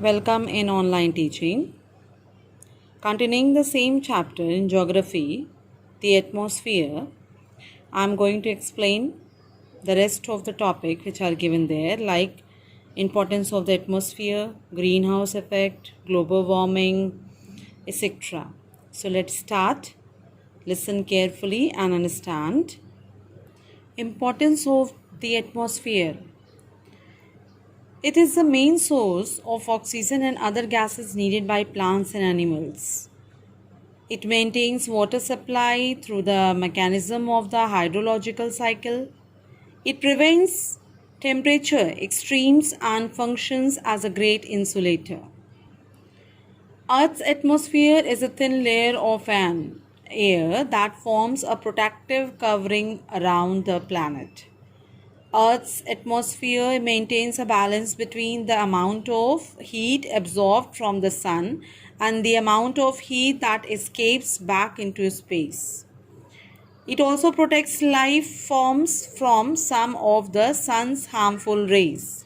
Welcome in online teaching. Continuing the same chapter in geography, the atmosphere, I am going to explain the rest of the topic which are given there, like importance of the atmosphere, greenhouse effect, global warming, etc. So let's start. Listen carefully and understand. Importance of the atmosphere. It is the main source of oxygen and other gases needed by plants and animals. It maintains water supply through the mechanism of the hydrological cycle. It prevents temperature extremes and functions as a great insulator. Earth's atmosphere is a thin layer of an air that forms a protective covering around the planet. Earth's atmosphere maintains a balance between the amount of heat absorbed from the sun and the amount of heat that escapes back into space. It also protects life forms from some of the sun's harmful rays.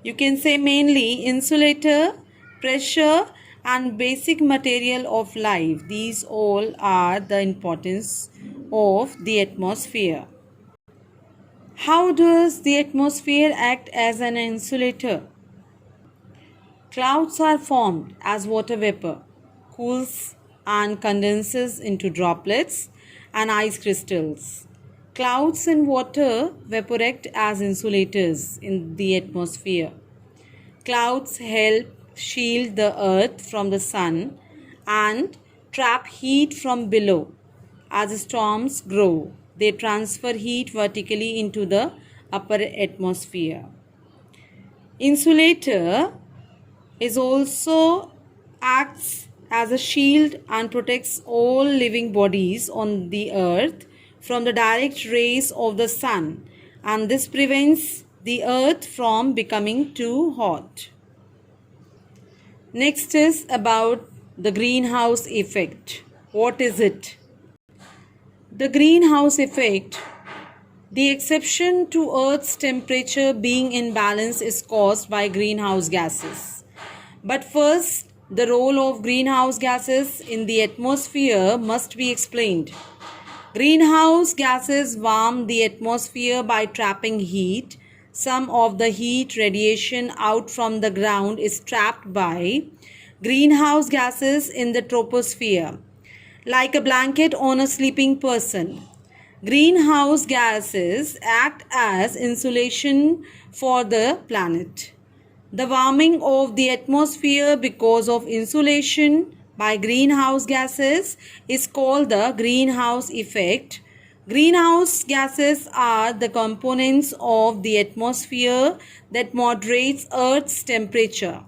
You can say mainly insulator, pressure, and basic material of life. These all are the importance of the atmosphere. How does the atmosphere act as an insulator? Clouds are formed as water vapor cools and condenses into droplets and ice crystals. Clouds and water vapor act as insulators in the atmosphere. Clouds help shield the earth from the sun and trap heat from below. As storms grow, they transfer heat vertically into the upper atmosphere. Insulator is also acts as a shield and protects all living bodies on the earth from the direct rays of the sun, and this prevents the earth from becoming too hot. Next is about the greenhouse effect. What is it? The greenhouse effect, the exception to Earth's temperature being in balance, is caused by greenhouse gases. But first, the role of greenhouse gases in the atmosphere must be explained. Greenhouse gases warm the atmosphere by trapping heat. Some of the heat radiation out from the ground is trapped by greenhouse gases in the troposphere, like a blanket on a sleeping person. Greenhouse gases act as insulation for the planet. The warming of the atmosphere because of insulation by greenhouse gases is called the greenhouse effect. Greenhouse gases are the components of the atmosphere that moderates Earth's temperature.